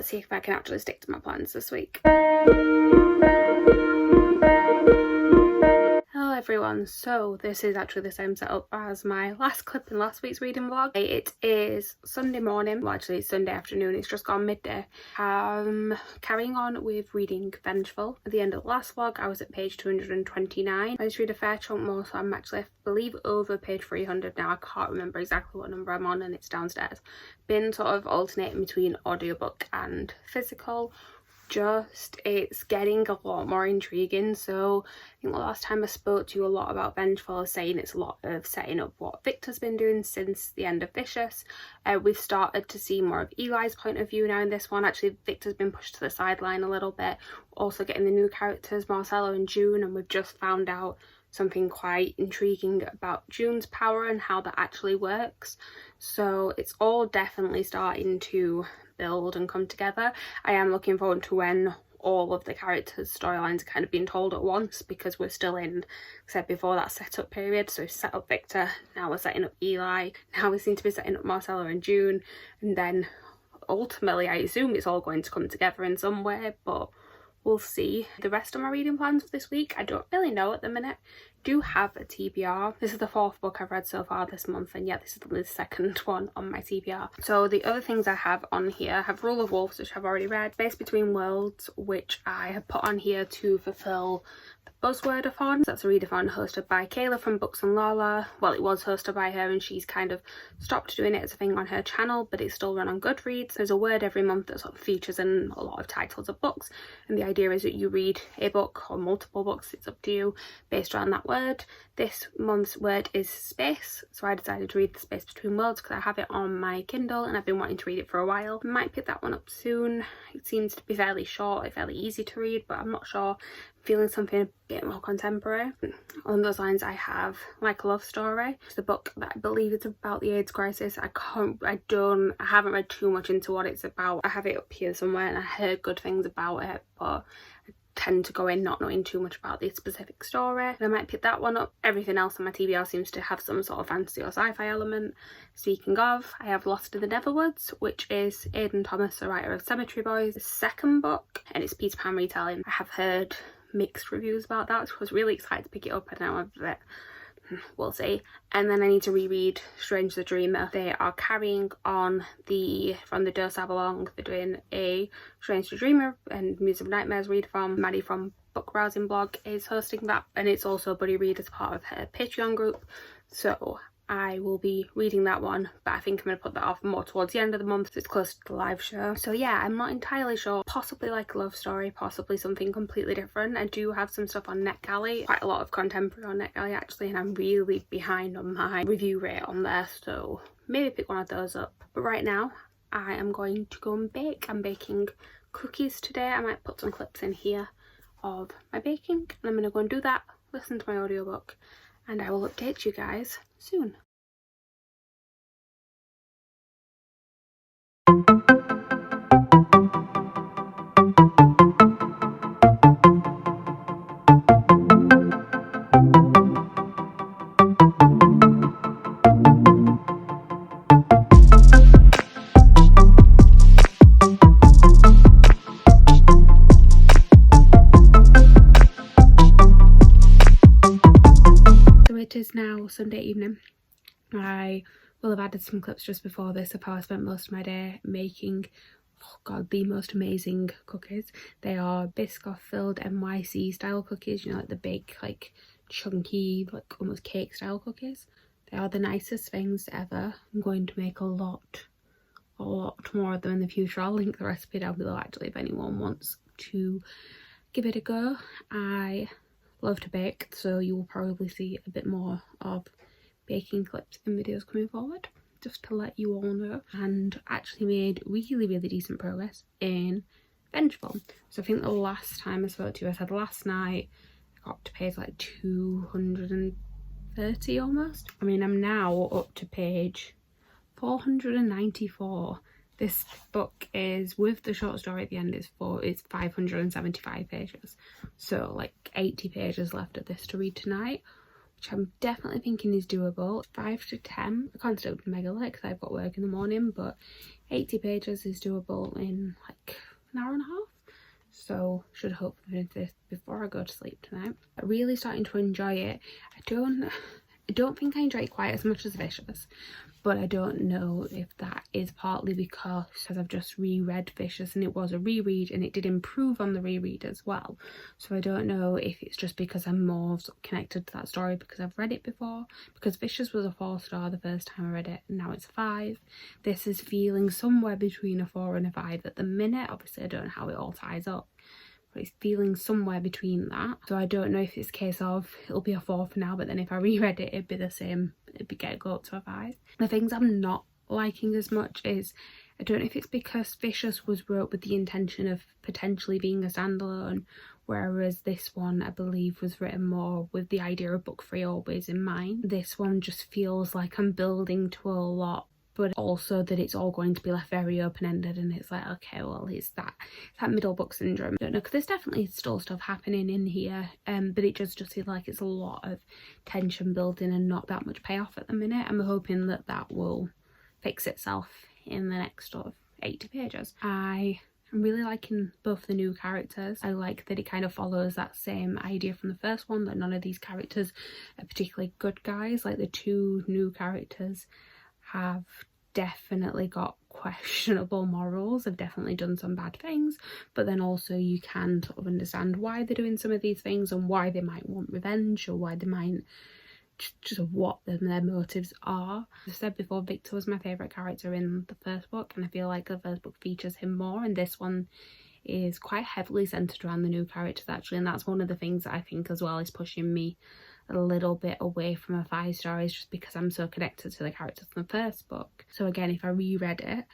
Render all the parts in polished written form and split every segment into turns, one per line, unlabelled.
let's see if I can actually stick to my plans this week. Hello everyone, so this is actually the same setup as my last clip in last week's reading vlog. It is Sunday morning, well actually it's Sunday afternoon, it's just gone midday. Carrying on with reading Vengeful. At the end of the last vlog I was at page 229. I just read a fair chunk more, so I'm actually, I believe, over page 300 now. I can't remember exactly what number I'm on and it's downstairs. Been sort of alternating between audiobook and physical. It's getting a lot more intriguing. So I think the last time I spoke to you a lot about Vengeful, I was saying it's a lot of setting up what Victor's been doing since the end of Vicious. We've started to see more of Eli's point of view now in this one. Actually, Victor's been pushed to the sideline a little bit. Also getting the new characters Marcelo and June, and we've just found out something quite intriguing about June's power and how that actually works. So it's all definitely starting to build and come together. I am looking forward to when all of the characters' storylines are kind of being told at once, because we're still in, like I said before, that setup period. So we set up Victor, now we're setting up Eli, now we seem to be setting up Marcelo and June, and then ultimately I assume it's all going to come together in some way, but we'll see. The rest of my reading plans for this week, I don't really know at the minute. Do have a TBR. This is the 4th book I've read so far this month, and yeah, this is the second one on my TBR. So the other things I have on here, I have Rule of Wolves, which I've already read, Space Between Worlds, which I have put on here to fulfill the Buzzwordathon. So that's a readathon hosted by Kayla from Books and Lala. Well, it was hosted by her and she's kind of stopped doing it as a thing on her channel, but it's still run on Goodreads. There's a word every month that sort of features in a lot of titles of books, and the idea is that you read a book or multiple books, it's up to you, based around that word. This month's word is space, so I decided to read The Space Between Worlds because I have it on my Kindle and I've been wanting to read it for a while. I might pick that one up soon. It seems to be fairly short, fairly easy to read, but I'm not sure. I'm feeling something a bit more contemporary. On those lines, I have Like a Love Story. It's the book that I believe is about the AIDS crisis. I haven't read too much into what it's about. I have it up here somewhere and I heard good things about it, but I tend to go in not knowing too much about the specific story. And I might pick that one up. Everything else on my TBR seems to have some sort of fantasy or sci-fi element. Speaking of, I have Lost in the Neverwoods, which is Aidan Thomas, the writer of Cemetery Boys' second book, and it's Peter Pan retelling. I have heard mixed reviews about that, so I was really excited to pick it up. I don't know if we'll see. And then I need to reread Strange the Dreamer. They are carrying on from the Dose Avalon. They're doing a Strange the Dreamer and Music of Nightmares read from. Maddie from Book Browsing Blog is hosting that, and it's also a buddy read as part of her Patreon group. So I will be reading that one, but I think I'm going to put that off more towards the end of the month, so it's close to the live show. So yeah, I'm not entirely sure. Possibly Like a Love Story, possibly something completely different. I do have some stuff on NetGalley, quite a lot of contemporary on NetGalley actually, and I'm really behind on my review rate on there, so maybe pick one of those up. But right now, I am going to go and bake. I'm baking cookies today. I might put some clips in here of my baking, and I'm going to go and do that, listen to my audiobook, and I will update you guys soon. It is now Sunday evening. I will have added some clips just before this of how I spent most of my day making, oh god, the most amazing cookies. They are Biscoff filled NYC style cookies, you know, like the big, like chunky, like almost cake style cookies. They are the nicest things ever. I'm going to make a lot more of them in the future. I'll link the recipe down below actually if anyone wants to give it a go. I love to bake, so you will probably see a bit more of baking clips and videos coming forward, just to let you all know. And actually made really decent progress in Vengeful. So I think the last time I spoke to you, I said last night I got up to page like 230 almost. I mean, I'm now up to page 494. This book is, with the short story at the end, it's 575 pages. So like 80 pages left of this to read tonight, which I'm definitely thinking is doable. 5 to 10. I can't still be mega late because I've got work in the morning, but 80 pages is doable in like an hour and a half. So should hopefully finish this before I go to sleep tonight. I'm really starting to enjoy it. I don't think I enjoy it quite as much as Vicious, but I don't know if that is partly because I've just reread Vicious and it was a reread and it did improve on the reread as well. So I don't know if it's just because I'm more sort of connected to that story because I've read it before, because Vicious was a 4-star the first time I read it and now it's 5. This is feeling somewhere between a 4 and a 5 at the minute. Obviously I don't know how it all ties up, but it's feeling somewhere between that. So I don't know if it's a case of it'll be a 4 for now, but then if I reread it, it'd be the same. Go up to a 5. The things I'm not liking as much is, I don't know if it's because Vicious was wrote with the intention of potentially being a standalone, whereas this one I believe was written more with the idea of book 3 always in mind. This one just feels like I'm building to a lot, but also that it's all going to be left very open-ended, and it's like, okay, well, it's that middle book syndrome. I don't know, because there's definitely still stuff happening in here, but it just feels like it's a lot of tension building and not that much payoff at the minute. I'm hoping that that will fix itself in the next sort of 80 pages. I'm really liking both the new characters. I like that it kind of follows that same idea from the first one, that none of these characters are particularly good guys. Like the 2 new characters have definitely got questionable morals, have definitely done some bad things, but then also you can sort of understand why they're doing some of these things and why they might want revenge, or why they might just what their motives are. As I said before, Victor was my favourite character in the first book, and I feel like the first book features him more, and this one is quite heavily centred around the new characters actually, and that's one of the things that I think as well is pushing me a little bit away from a 5-star, is just because I'm so connected to the characters in the first book. So again, if I reread it,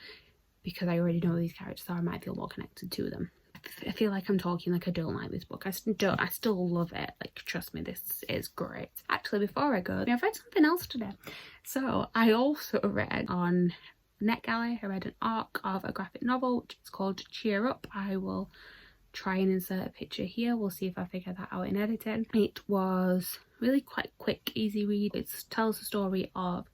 because I already know who these characters are, I might feel more connected to them. I feel like I'm talking like I don't like this book. I still love it. Like, trust me, this is great. Actually, before I go, I've read something else today. So I also read on NetGalley, I read an arc of a graphic novel which is called Cheer Up. I will try and insert a picture here. We'll see if I figure that out in editing. It was really quite quick, easy read. It tells the story of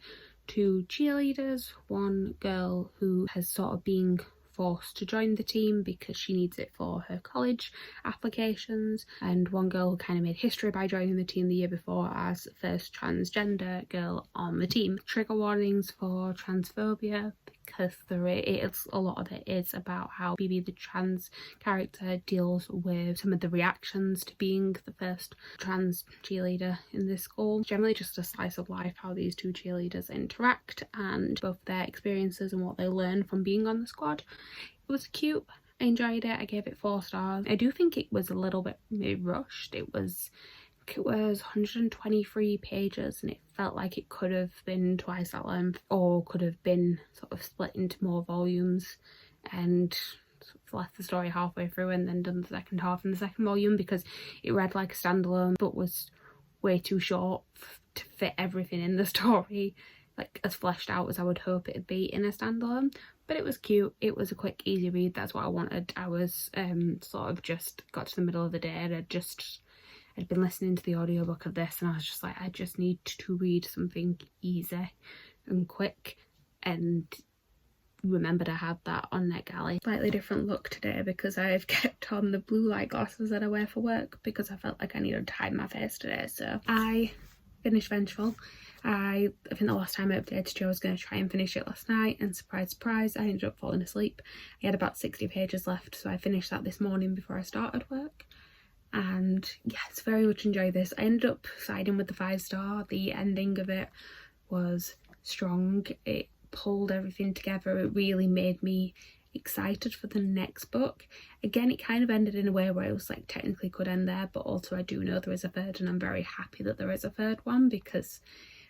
2 cheerleaders, one girl who has sort of been forced to join the team because she needs it for her college applications, and one girl who kind of made history by joining the team the year before as first transgender girl on the team. Trigger warnings for transphobia, because a lot of it is about how Bibi, the trans character, deals with some of the reactions to being the first trans cheerleader in this school. Generally just a slice of life, how these 2 cheerleaders interact and both their experiences and what they learn from being on the squad. It was cute. I enjoyed it. I gave it 4 stars. I do think it was a little bit maybe rushed. It was 123 pages and it felt like it could have been twice that length, or could have been sort of split into more volumes and sort of left the story halfway through and then done the second half in the second volume, because it read like a standalone but was way too short to fit everything in the story, like as fleshed out as I would hope it'd be in a standalone. But it was cute. It was a quick, easy read. That's what I wanted. I was sort of just got to the middle of the day and I'd been listening to the audiobook of this and I was just like, I just need to read something easy and quick, and remembered I had that on NetGalley. Slightly different look today because I've kept on the blue light glasses that I wear for work because I felt like I needed to hide my face today. So I finished Vengeful. I think the last time I updated you I was going to try and finish it last night, and surprise surprise I ended up falling asleep. I had about 60 pages left, so I finished that this morning before I started work. And yes, very much enjoyed this. I ended up siding with the 5-star. The ending of it was strong. It pulled everything together. It really made me excited for the next book. Again, it kind of ended in a way where it was like technically could end there, but also I do know there is a third, and I'm very happy that there is a third one because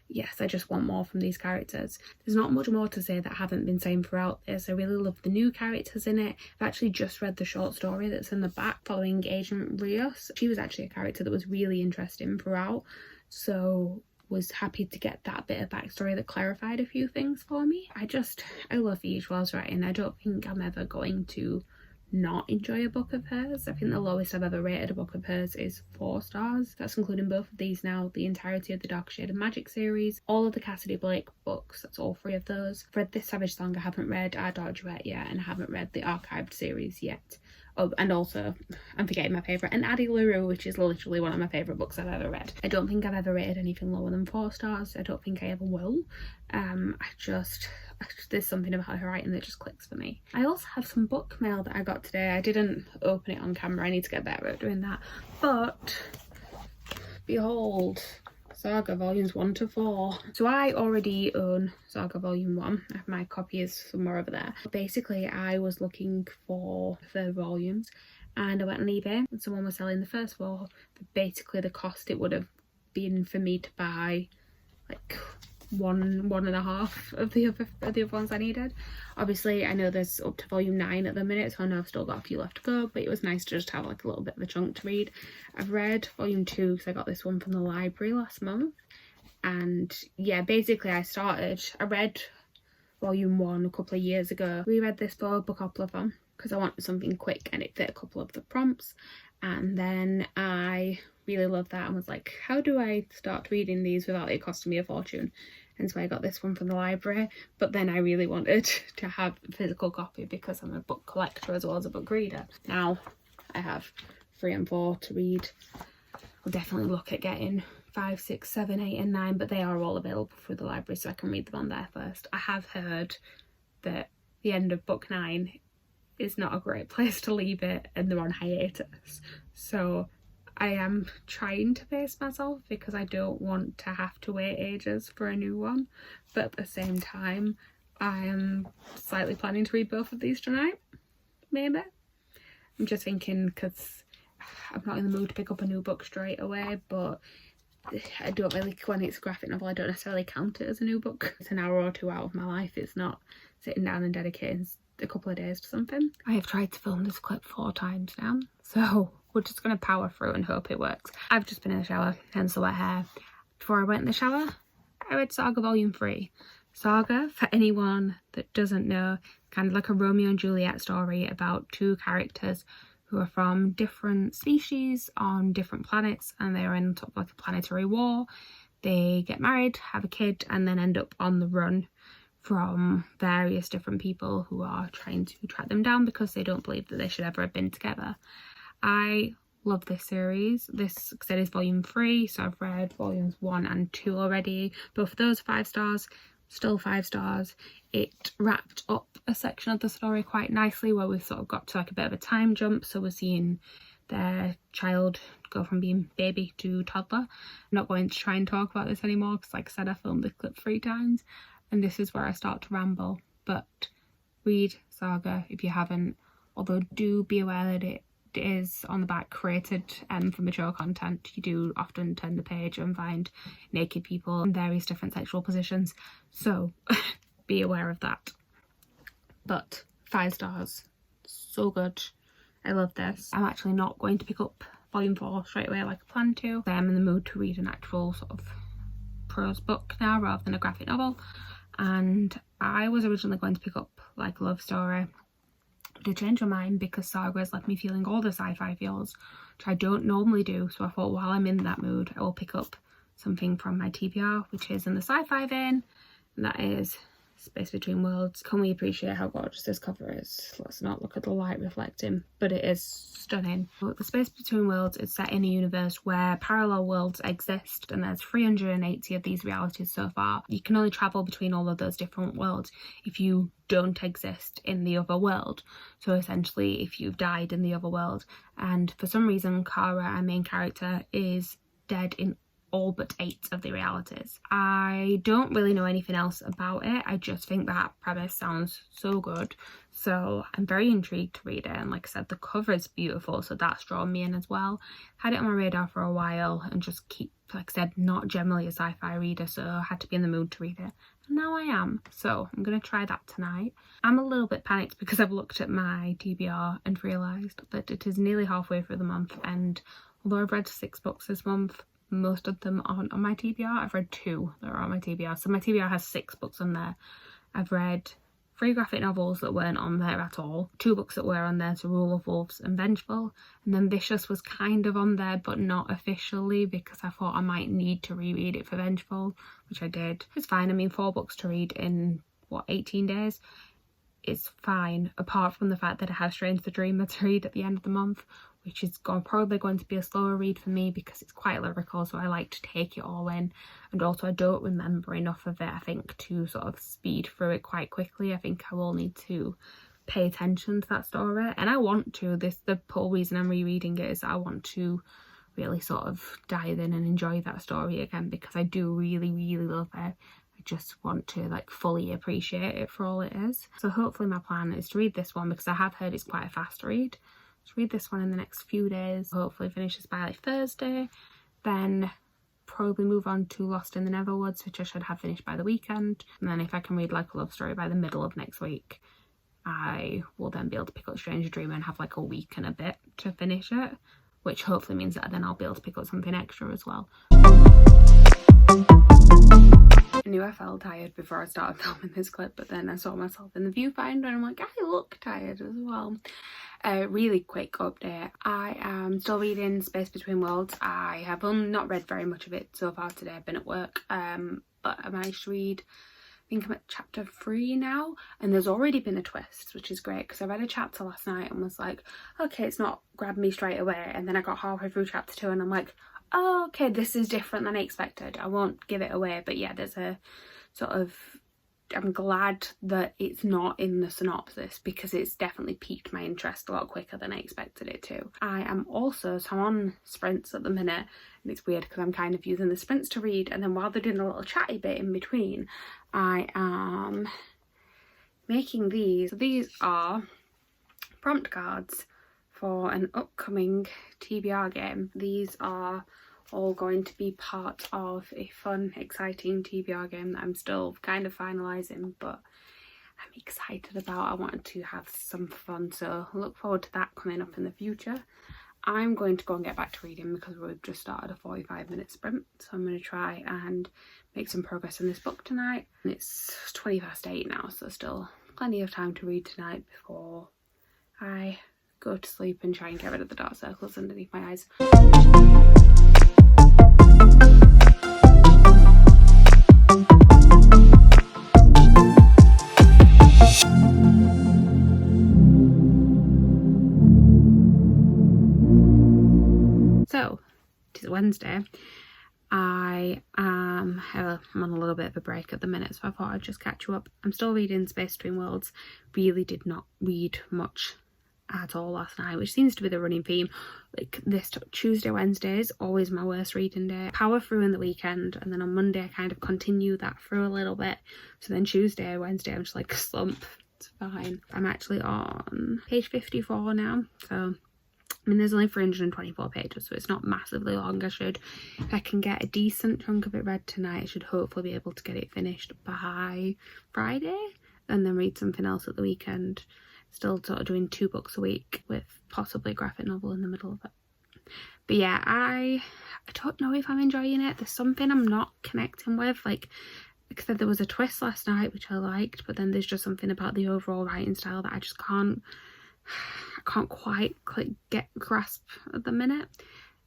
yes, I just want more from these characters. There's not much more to say that I haven't been saying throughout this. I really love the new characters in it. I've actually just read the short story that's in the back following Agent Rios. She was actually a character that was really interesting throughout, so was happy to get that bit of backstory that clarified a few things for me. I love Wells writing. I don't think I'm ever going to not enjoy a book of hers. I think the lowest I've ever rated a book of hers is 4 stars. That's including both of these now, the entirety of the Dark Shade of Magic series, all of the Cassidy Blake books, that's all 3 of those. I've read This Savage Song, I haven't read Our Dark Duet yet, and I haven't read the archived series yet. Oh, and also, I'm forgetting my favourite, and Addie LaRue, which is literally one of my favourite books I've ever read. I don't think I've ever rated anything lower than 4 stars. I don't think I ever will. There's something about her writing that just clicks for me. I also have some book mail that I got today. I didn't open it on camera. I need to get better at doing that. But, behold, Saga volumes 1 to 4. So I already own Saga volume 1. My copy is somewhere over there. Basically, I was looking for further volumes and I went on eBay and someone was selling the first 4 for basically the cost it would have been for me to buy like one and a half of the other ones I needed. Obviously I know there's up to volume 9 at the minute, so I know I've still got a few left to go, but it was nice to just have like a little bit of a chunk to read. I've read volume 2 because I got this one from the library last month, and yeah, basically I read volume 1 a couple of years ago, reread this book a couple of them because I wanted something quick and it fit a couple of the prompts, and then I really loved that and was like, how do I start reading these without it costing me a fortune? And so I got this one from the library, but then I really wanted to have a physical copy because I'm a book collector as well as a book reader. Now I have 3 and 4 to read. I'll definitely look at getting 5, 6, 7, 8 and 9, but they are all available through the library, so I can read them on there first. I have heard that the end of book 9 is not a great place to leave it and they're on hiatus, so I am trying to pace myself because I don't want to have to wait ages for a new one, but at the same time I am slightly planning to read both of these tonight, maybe. I'm just thinking because I'm not in the mood to pick up a new book straight away, but I don't really, when it's a graphic novel, I don't necessarily count it as a new book. It's an hour or 2 out of my life. It's not sitting down and dedicating a couple of days to something. I have tried to film this clip 4 times now, so we're just going to power through and hope it works. I've just been in the shower, hence the wet hair. Before I went in the shower, I read Saga volume 3. Saga, for anyone that doesn't know, kind of like a Romeo and Juliet story about 2 characters who are from different species on different planets, and they're in sort of like a planetary war. They get married, have a kid, and then end up on the run from various different people who are trying to track them down because they don't believe that they should ever have been together. I love this series. This said is volume 3, so I've read volumes 1 and 2 already. Both of those 5 stars, still 5 stars. It wrapped up a section of the story quite nicely where we've sort of got to like a bit of a time jump, so we're seeing their child go from being baby to toddler. I'm not going to try and talk about this anymore because, like I said, I filmed this clip 3 times and this is where I start to ramble, but read Saga if you haven't, although do be aware that it is on the back created for mature content. You do often turn the page and find naked people in various different sexual positions, so be aware of that. But 5 stars, so good. I love this. I'm actually not going to pick up volume 4 straight away like I planned to. I am in the mood to read an actual sort of prose book now rather than a graphic novel, and I was originally going to pick up like a love story. To change my mind because Saga has left me feeling all the sci-fi feels, which I don't normally do, so I thought while I'm in that mood I will pick up something from my TBR which is in the sci-fi vein, and that is Space Between Worlds. Can we appreciate how gorgeous this cover is? Let's not look at the light reflecting, but it is stunning. The Space Between Worlds is set in a universe where parallel worlds exist, and there's 380 of these realities so far. You can only travel between all of those different worlds if you don't exist in the other world. So essentially if you've died in the other world, and for some reason Kara, our main character, is dead in all but 8 of the realities. I don't really know anything else about it. I just think that premise sounds so good, so I'm very intrigued to read it. And like I said, the cover is beautiful, so that's drawn me in as well. Had it on my radar for a while and just keep, like I said, not generally a sci-fi reader, so I had to be in the mood to read it. And now I am, so I'm going to try that tonight. I'm a little bit panicked because I've looked at my TBR and realised that it is nearly halfway through the month, and although I've read 6 books this month, most of them aren't on my TBR. I've read 2 that are on my TBR. So my TBR has 6 books on there. I've read 3 graphic novels that weren't on there at all, 2 books that were on there, so Rule of Wolves and Vengeful, and then Vicious was kind of on there but not officially because I thought I might need to reread it for Vengeful, which I did. It's fine. I mean, 4 books to read in what, 18 days? It's fine, apart from the fact that I have Strange the Dreamer to read at the end of the month, which is probably going to be a slower read for me because it's quite lyrical, so I like to take it all in, and also I don't remember enough of it, I think, to sort of speed through it quite quickly. I think I will need to pay attention to that story, and I want to. The whole reason I'm rereading it is I want to really sort of dive in and enjoy that story again, because I do really, really love it. I just want to like fully appreciate it for all it is. So hopefully my plan is to read this one, because I have heard it's quite a fast read. To read this one in the next few days, hopefully finish this by like Thursday, then probably move on to Lost in the Neverwoods, which I should have finished by the weekend, and then if I can read like a love story by the middle of next week, I will then be able to pick up Stranger Dreamer and have like a week and a bit to finish it, which hopefully means that then I'll be able to pick up something extra as well. I knew I felt tired before I started filming this clip, but then I saw myself in the viewfinder and I'm like, I look tired as well. Really quick update. I am still reading Space Between Worlds. I have not read very much of it so far today. I've been at work, but I managed to read, I think I'm at chapter 3 now, and there's already been a twist, which is great, because I read a chapter last night and was like, okay, it's not grabbed me straight away, and then I got halfway through chapter 2 and I'm like, oh, okay, this is different than I expected. I won't give it away, but yeah, there's a sort of, I'm glad that it's not in the synopsis, because it's definitely piqued my interest a lot quicker than I expected it to. I am also, so I'm on sprints at the minute, and it's weird because I'm kind of using the sprints to read, and then while they're doing a little chatty bit in between, I am making these. So these are prompt cards for an upcoming TBR game. These are all going to be part of a fun, exciting TBR game that I'm still kind of finalising, but I'm excited about. I wanted to have some fun, so look forward to that coming up in the future. I'm going to go and get back to reading because we've just started a 45-minute sprint, so I'm going to try and make some progress in this book tonight. And it's 8:20 now, so still plenty of time to read tonight before I go to sleep and try and get rid of the dark circles underneath my eyes. So, it is Wednesday. I'm on a little bit of a break at the minute, so I thought I'd just catch you up. I'm still reading Space Between Worlds. Really did not read much at all last night, which seems to be the running theme. Like this Tuesday, Wednesday is always my worst reading day. Power through in the weekend, and then on Monday I kind of continue that through a little bit. So then Tuesday, Wednesday I'm just like slump. It's fine. I'm actually on page 54 now, so I mean, there's only 324 pages, so it's not massively long. If I can get a decent chunk of it read tonight, I should hopefully be able to get it finished by Friday, and then read something else at the weekend. Still sort of doing 2 books a week with possibly a graphic novel in the middle of it. But yeah, I don't know if I'm enjoying it. There's something I'm not connecting with. Like I said, there was a twist last night, which I liked, but then there's just something about the overall writing style that I just can't quite grasp at the minute.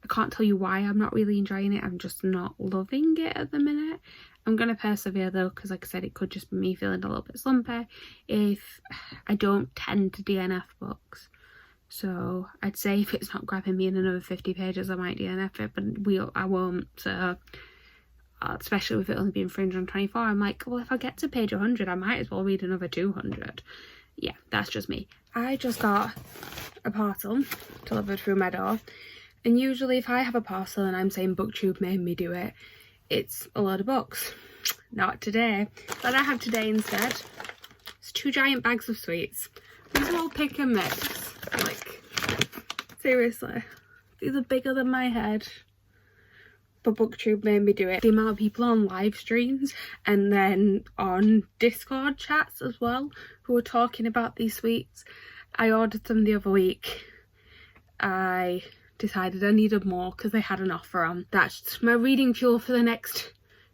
I can't tell you why I'm not really enjoying it. I'm just not loving it at the minute. I'm going to persevere though, because like I said, it could just be me feeling a little bit slumpy. If I don't tend to DNF books, so I'd say if it's not grabbing me in another 50 pages, I might DNF it, but I won't. So especially with it only being 324, I'm like, well, if I get to page 100, I might as well read another 200. Yeah, that's just me. I just got a parcel delivered through my door, and usually if I have a parcel and I'm saying BookTube made me do it, it's a load of books. Not today. What I have today instead is 2 giant bags of sweets. These are all pick and mix. Like, seriously, these are bigger than my head. But BookTube made me do it. The amount of people on live streams and then on Discord chats as well who were talking about these sweets. I ordered them the other week. I decided I needed more because they had an offer on. That's my reading fuel for the next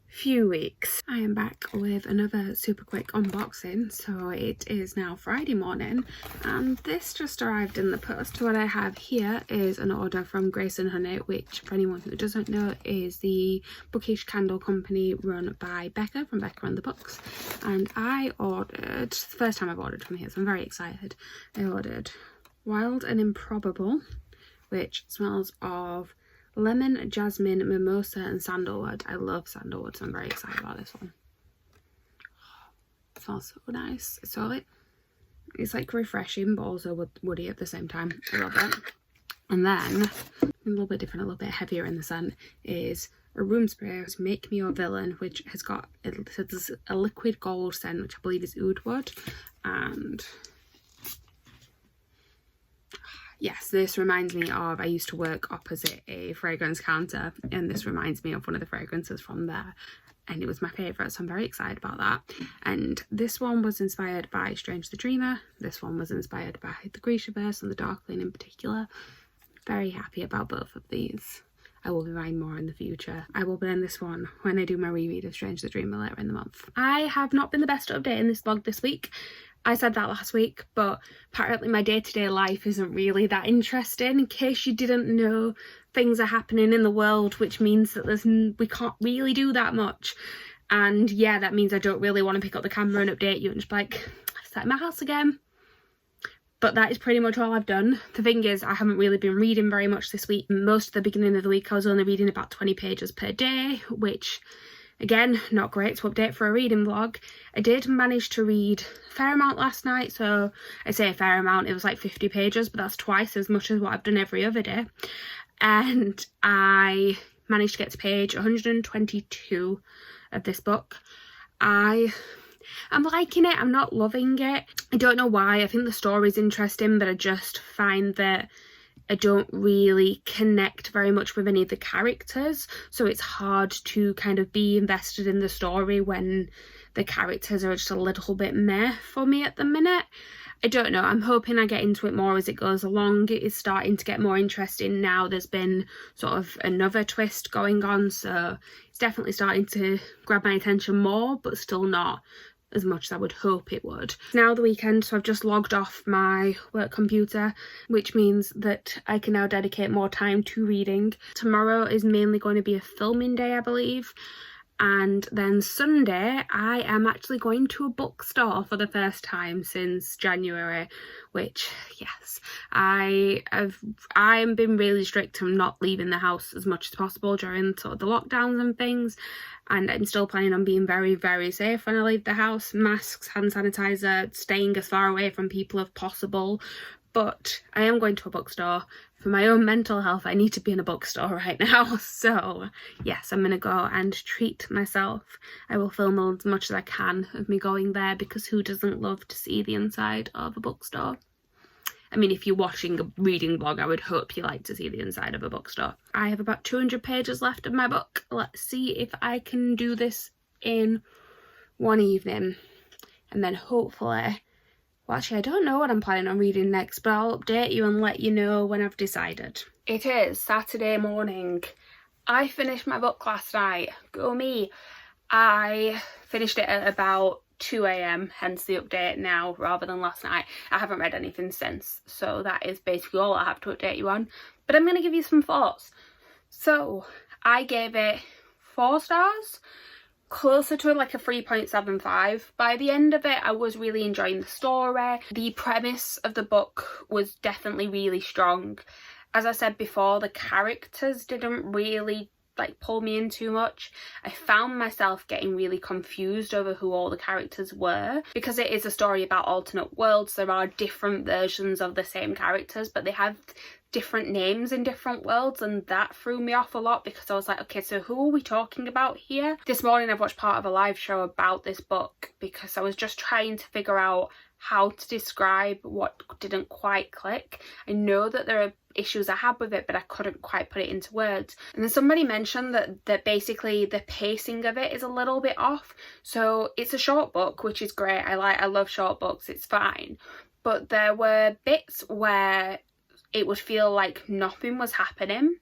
few weeks. I am back with another super quick unboxing. So it is now Friday morning and this just arrived in the post. So what I have here is an order from Grace and Honey, which for anyone who doesn't know is the bookish candle company run by Becca from Becca and the Books. And I ordered, the first time I've ordered from here, so I'm very excited. I ordered Wild and Improbable, which smells of lemon, jasmine, mimosa and sandalwood. I love sandalwood, so I'm very excited about this one. It smells so nice. It's like refreshing but also woody at the same time. I love it. And then a little bit different, a little bit heavier in the scent, is a room spray, Make Me Your Villain, which has got a liquid gold scent, which I believe is oud wood. And yes, this reminds me of, I used to work opposite a fragrance counter and this reminds me of one of the fragrances from there and it was my favourite, so I'm very excited about that. And this one was inspired by Strange the Dreamer, this one was inspired by the Grishaverse and the Darkling in particular. Very happy about both of these. I will be buying more in the future. I will blend this one when I do my reread of Strange the Dreamer later in the month. I have not been the best at updating this vlog this week. I said that last week, but apparently my day-to-day life isn't really that interesting. In case you didn't know, things are happening in the world, which means that we can't really do that much. And yeah, that means I don't really want to pick up the camera and update you and just be like, I've sat in my house again. But that is pretty much all I've done. The thing is, I haven't really been reading very much this week. Most of the beginning of the week I was only reading about 20 pages per day, which again, not great to update for a reading vlog. I did manage to read a fair amount last night, so I say a fair amount, it was like 50 pages, but that's twice as much as what I've done every other day. And I managed to get to page 122 of this book. I'm liking it, I'm not loving it. I don't know why, I think the story's interesting, but I just find that I don't really connect very much with any of the characters, so it's hard to kind of be invested in the story when the characters are just a little bit meh for me at the minute. I don't know, I'm hoping I get into it more as it goes along. It is starting to get more interesting now. There's been sort of another twist going on, so it's definitely starting to grab my attention more, but still not as much as I would hope it would. It's now the weekend, so I've just logged off my work computer, which means that I can now dedicate more time to reading. Tomorrow is mainly going to be a filming day, I believe. And then Sunday, I am actually going to a bookstore for the first time since January, which, yes, I've been really strict on not leaving the house as much as possible during sort of the lockdowns and things. And I'm still planning on being very, very safe when I leave the house. Masks, hand sanitizer, staying as far away from people as possible. But I am going to a bookstore. For my own mental health, I need to be in a bookstore right now. So yes, I'm going to go and treat myself. I will film as much as I can of me going there, because who doesn't love to see the inside of a bookstore? I mean, if you're watching a reading vlog, I would hope you like to see the inside of a bookstore. I have about 200 pages left of my book. Let's see if I can do this in one evening. And then hopefully, well, actually, I don't know what I'm planning on reading next, but I'll update you and let you know when I've decided. It is Saturday morning. I finished my book last night. Go me. I finished it at about 2 AM, hence the update now rather than last night. I haven't read anything since, so that is basically all I have to update you on. But I'm going to give you some thoughts. So, I gave it 4 stars. Closer to like a 3.75. By the end of it, I was really enjoying the story. The premise of the book was definitely really strong. As I said before, the characters didn't really like pull me in too much. I found myself getting really confused over who all the characters were, because it is a story about alternate worlds. There are different versions of the same characters, but they have different names in different worlds, and that threw me off a lot, because I was like, okay, so who are we talking about here? This morning I've watched part of a live show about this book, because I was just trying to figure out how to describe what didn't quite click. I know that there are issues I had with it, but I couldn't quite put it into words. And then somebody mentioned that basically the pacing of it is a little bit off. So it's a short book, which is great. I love short books, it's fine. But there were bits where it would feel like nothing was happening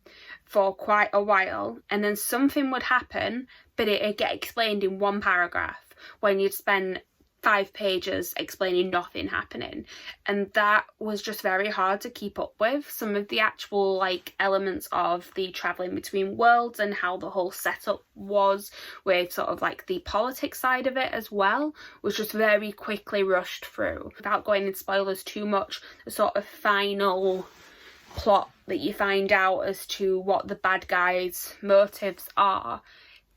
for quite a while, and then something would happen, but it'd get explained in one paragraph when you'd spend 5 pages explaining nothing happening. And that was just very hard to keep up with. Some of the actual like elements of the traveling between worlds and how the whole setup was, with sort of like the politics side of it as well, was just very quickly rushed through. Without going into spoilers too much, the sort of final plot that you find out as to what the bad guys' motives are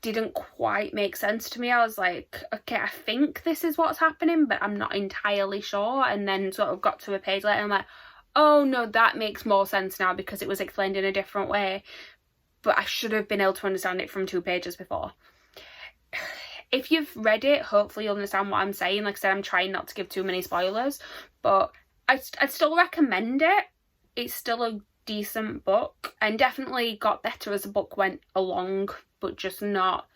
didn't quite make sense to me. I was like, okay, I think this is what's happening, but I'm not entirely sure. And then sort of got to a page later and I'm like, oh no, that makes more sense now because it was explained in a different way. But I should have been able to understand it from 2 pages before. If you've read it, hopefully you'll understand what I'm saying. Like I said, I'm trying not to give too many spoilers, but I'd still recommend it. It's still a decent book and definitely got better as the book went along, but just not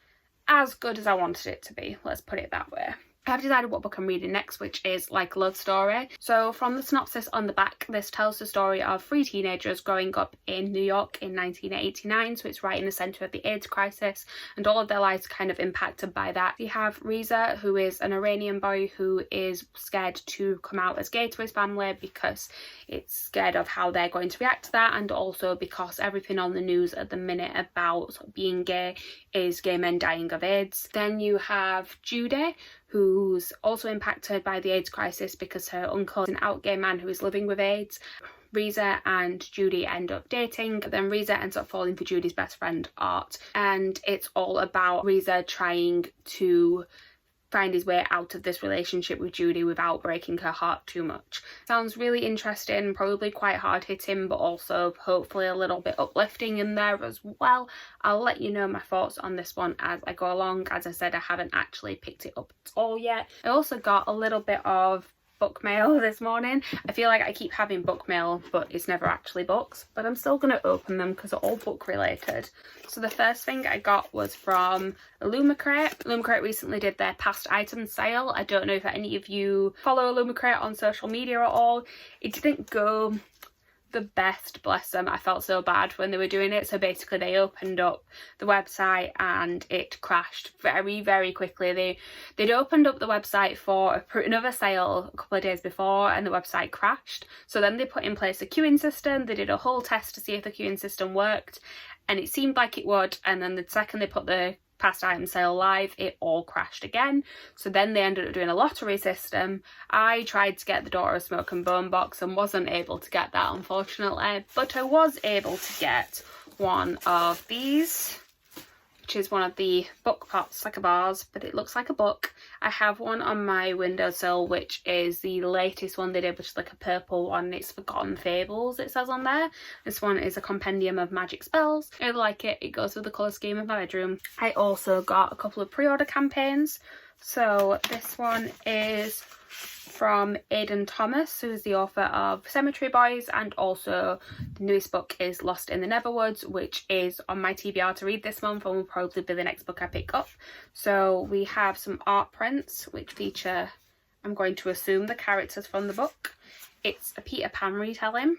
as good as I wanted it to be. Let's put it that way. I've decided what book I'm reading next, which is Like a Love Story. So from the synopsis on the back, this tells the story of 3 teenagers growing up in New York in 1989. So it's right in the centre of the AIDS crisis, and all of their lives kind of impacted by that. You have Reza, who is an Iranian boy who is scared to come out as gay to his family because it's scared of how they're going to react to that, and also because everything on the news at the minute about being gay is gay men dying of AIDS. Then you have Judy, who's also impacted by the AIDS crisis because her uncle is an out gay man who is living with AIDS. Reza and Judy end up dating, but then Reza ends up falling for Judy's best friend, Art, and it's all about Reza trying to find his way out of this relationship with Judy without breaking her heart too much. Sounds really interesting, probably quite hard hitting, but also hopefully a little bit uplifting in there as well. I'll let you know my thoughts on this one as I go along. As I said, I haven't actually picked it up at all yet. I also got a little bit of book mail this morning. I feel like I keep having book mail, but it's never actually books, but I'm still going to open them because they're all book related. So the first thing I got was from Illumicrate. Illumicrate recently did their past items sale. I don't know if any of you follow Illumicrate on social media at all. It didn't go the best, bless them. I felt so bad when they were doing it. So basically they opened up the website and it crashed very, very quickly. They'd opened up the website for another sale a couple of days before and the website crashed. So then they put in place a queuing system. They did a whole test to see if the queuing system worked, and it seemed like it would. And then the second they put the past item sale live, it all crashed again. So then they ended up doing a lottery system. I tried to get the Daughter of Smoke and Bone box and wasn't able to get that, unfortunately, but I was able to get one of these, which is one of the book pots, like a vase, but it looks like a book. I have one on my windowsill, which is the latest one they did, which is like a purple one. It's Forgotten Fables, it says on there. This one is a compendium of magic spells. I really like it. It goes with the colour scheme of my bedroom. I also got a couple of pre-order campaigns. So this one is from Aidan Thomas, who is the author of Cemetery Boys, and also the newest book is Lost in the Neverwoods, which is on my TBR to read this month and will probably be the next book I pick up. So we have some art prints which feature, I'm going to assume, the characters from the book. It's a Peter Pan retelling.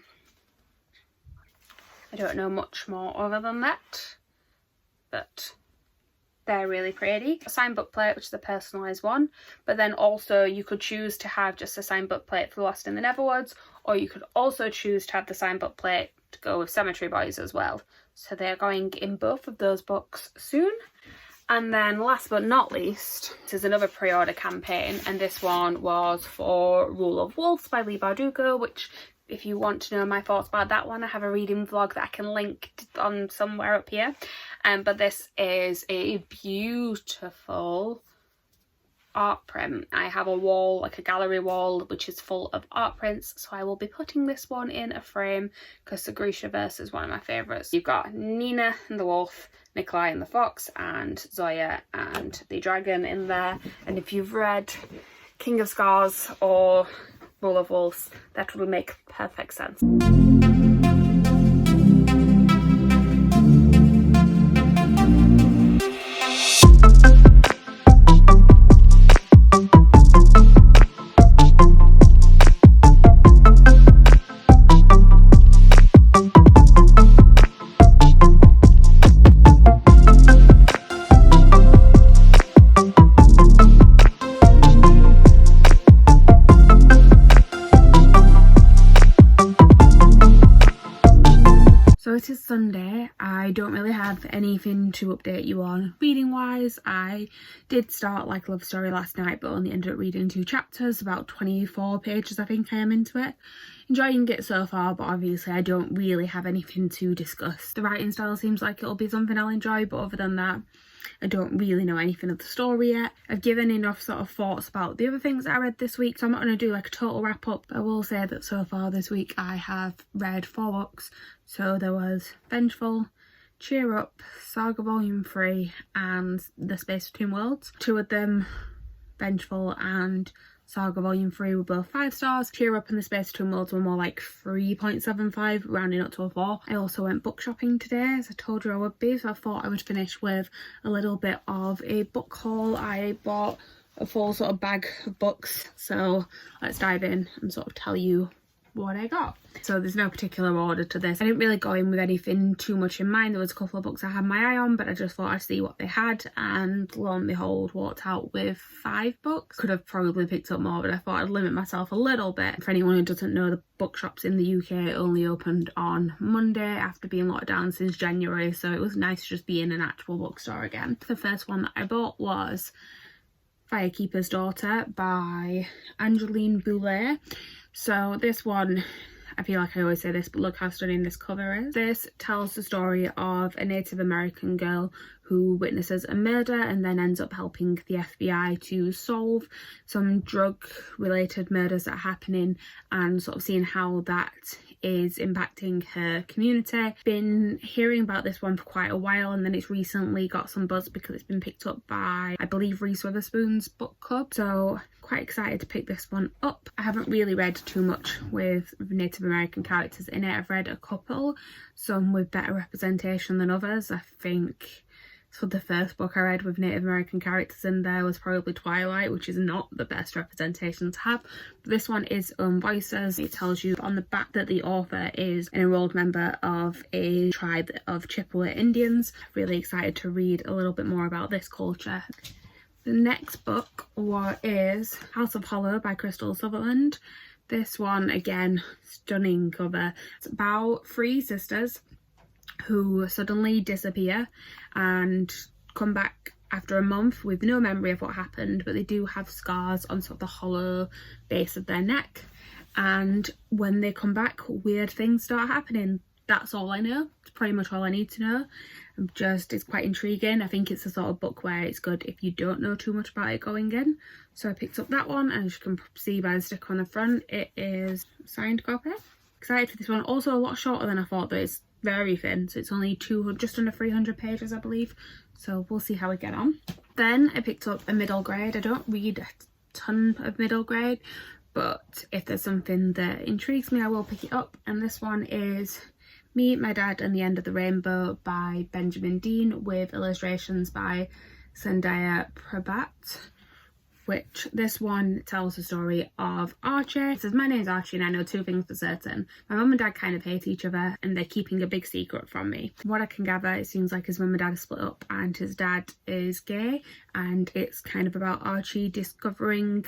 I don't know much more other than that, but they're really pretty. A signed bookplate, which is a personalised one, but then also you could choose to have just a signed bookplate for Lost in the Neverwoods, or you could also choose to have the signed bookplate to go with Cemetery Boys as well. So they're going in both of those books soon. And then last but not least, this is another pre-order campaign, and this one was for Rule of Wolves by Leigh Bardugo, which, if you want to know my thoughts about that one, I have a reading vlog that I can link on somewhere up here. But this is a beautiful art print. I have a wall, like a gallery wall, which is full of art prints, so I will be putting this one in a frame because the Grishaverse is one of my favourites. You've got Nina and the wolf, Nikolai and the fox, and Zoya and the dragon in there. And if you've read King of Scars or Rule of Wolves, that will make perfect sense. So it is Sunday. I don't really have anything to update you on reading wise. I did start Like a Love Story last night, but only ended up reading 2 chapters, about 24 pages I think I am into it. Enjoying it so far, but obviously I don't really have anything to discuss. The writing style seems like it'll be something I'll enjoy, but other than that, I don't really know anything of the story yet. I've given enough sort of thoughts about the other things that I read this week, so I'm not going to do like a total wrap up. I will say that so far this week I have read 4 books. So there was Vengeful, Cheer Up, Saga Volume 3 and The Space Between Worlds. 2 of them, Vengeful and Saga Volume 3, were both 5 stars. Cheer Up and The Space Between Worlds were more like 3.75, rounding up to a 4. I also went book shopping today, as I told you I would be, so I thought I would finish with a little bit of a book haul. I bought a full sort of bag of books, so let's dive in and sort of tell you what I got. So there's no particular order to this. I didn't really go in with anything too much in mind. There was a couple of books I had my eye on, but I just thought I'd see what they had, and lo and behold, walked out with 5 books. Could have probably picked up more, but I thought I'd limit myself a little bit. For anyone who doesn't know, the bookshops in the UK only opened on Monday after being locked down since January, so it was nice to just be in an actual bookstore again. The first one that I bought was Firekeeper's Daughter by Angeline Boulet. So this one, I feel like I always say this, but look how stunning this cover is. This tells the story of a Native American girl who witnesses a murder and then ends up helping the FBI to solve some drug-related murders that are happening, and sort of seeing how that is impacting her community. Been hearing about this one for quite a while, and then it's recently got some buzz because it's been picked up by, I believe, Reese Witherspoon's book club. So quite excited to pick this one up. I haven't really read too much with Native American characters in it. I've read a couple, some with better representation than others. I think so the first book I read with Native American characters in there was probably Twilight, which is not the best representation to have. But this one is Voices. It tells you on the back that the author is an enrolled member of a tribe of Chippewa Indians. Really excited to read a little bit more about this culture. The next book is House of Hollow by Crystal Sutherland. This one, again, stunning cover. It's about 3 sisters who suddenly disappear and come back after a month with no memory of what happened, but they do have scars on sort of the hollow base of their neck. And when they come back, weird things start happening. That's all I know. It's pretty much all I need to know. It's quite intriguing. I think it's the sort of book where it's good if you don't know too much about it going in. So I picked up that one, and as you can see by the sticker on the front, it is a signed copy. Excited for this one. Also a lot shorter than I thought, but it's very thin, so it's only just under 300 pages I believe, so we'll see how we get on. Then I picked up a middle grade. I don't read a ton of middle grade, but if there's something that intrigues me I will pick it up, and this one is Me, My Dad and the End of the Rainbow by Benjamin Dean, with illustrations by Sandhya Prabhat. Which this one tells the story of Archie. It says, my name's Archie and I know 2 things for certain. My mum and dad kind of hate each other and they're keeping a big secret from me. From what I can gather, it seems like his mum and dad are split up and his dad is gay, and it's kind of about Archie discovering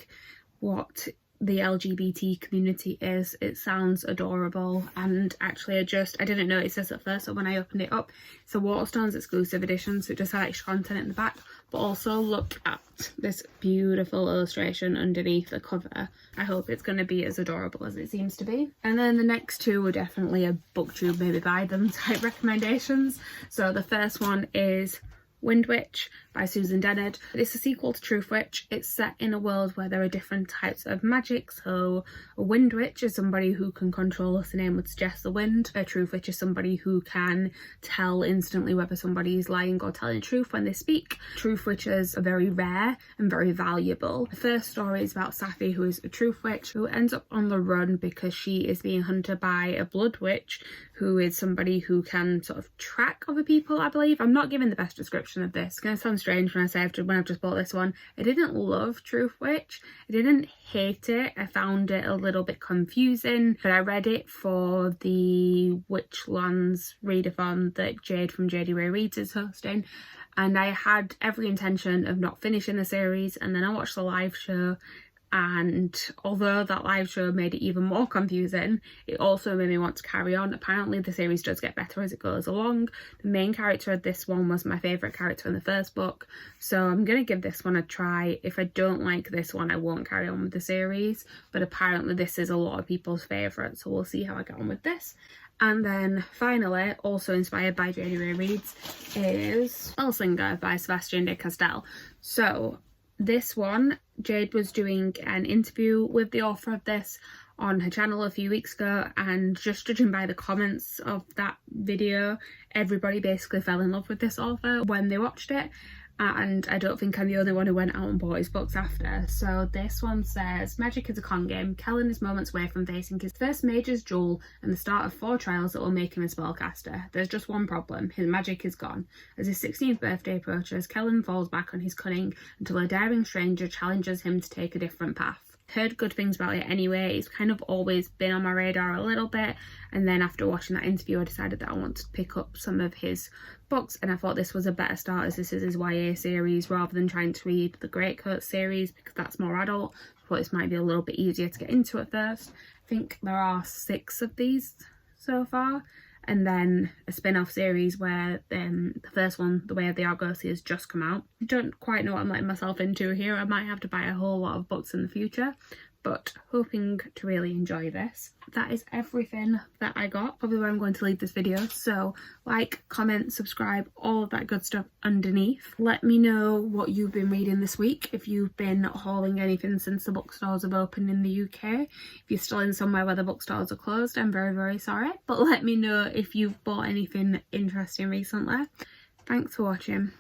what the LGBT community is. It sounds adorable, and actually I didn't notice this at first, so when I opened it up, it's a Waterstones exclusive edition, so it just had extra content in the back. But also look at this beautiful illustration underneath the cover. I hope it's going to be as adorable as it seems to be. And then the next 2 were definitely a booktube maybe buy them type recommendations. So the first one is Wind Witch by Susan Dennard. It's a sequel to Truth Witch. It's set in a world where there are different types of magic. So a Wind Witch is somebody who can control, as the name would suggest, the wind. A Truth Witch is somebody who can tell instantly whether somebody is lying or telling the truth when they speak. Truth Witches are very rare and very valuable. The first story is about Safi, who is a Truth Witch who ends up on the run because she is being hunted by a Blood Witch, who is somebody who can sort of track other people, I believe. I'm not giving the best description of this. It's going to sound strange when I say when I've just bought this one. I didn't love Truth Witch. I didn't hate it. I found it a little bit confusing, but I read it for the Witchlands readathon that Jade from JD Ray Reads is hosting, and I had every intention of not finishing the series, and then I watched the live show and although that live show made it even more confusing, it also made me want to carry on. Apparently the series does get better as it goes along. The main character of this one was my favourite character in the first book, so I'm going to give this one a try. If I don't like this one, I won't carry on with the series, but apparently this is a lot of people's favourite, so we'll see how I get on with this. And then finally, also inspired by Jodie Ray Reads, is Hellsinger by Sebastian de Castell. So this one, Jade was doing an interview with the author of this on her channel a few weeks ago, and just judging by the comments of that video, everybody basically fell in love with this author when they watched it, and I don't think I'm the only one who went out and bought his books after. So this one says, magic is a con game. Kellen is moments away from facing his first major duel and the start of 4 trials that will make him a spellcaster. There's just one problem: his magic is gone. As his 16th birthday approaches, Kellen falls back on his cunning until a daring stranger challenges him to take a different path. Heard good things about it anyway. It's kind of always been on my radar a little bit, and then after watching that interview I decided that I want to pick up some of his books, and I thought this was a better start as this is his YA series rather than trying to read the Greatcoat series because that's more adult. I thought this might be a little bit easier to get into at first. I think there are 6 of these so far, and then a spin-off series where the first one, The Way of the Argosy, has just come out. I don't quite know what I'm letting myself into here. I might have to buy a whole lot of books in the future, but hoping to really enjoy this. That is everything that I got. Probably where I'm going to leave this video. So like, comment, subscribe, all of that good stuff underneath. Let me know what you've been reading this week. If you've been hauling anything since the bookstores have opened in the UK. If you're still in somewhere where the bookstores are closed, I'm very, very sorry. But let me know if you've bought anything interesting recently. Thanks for watching.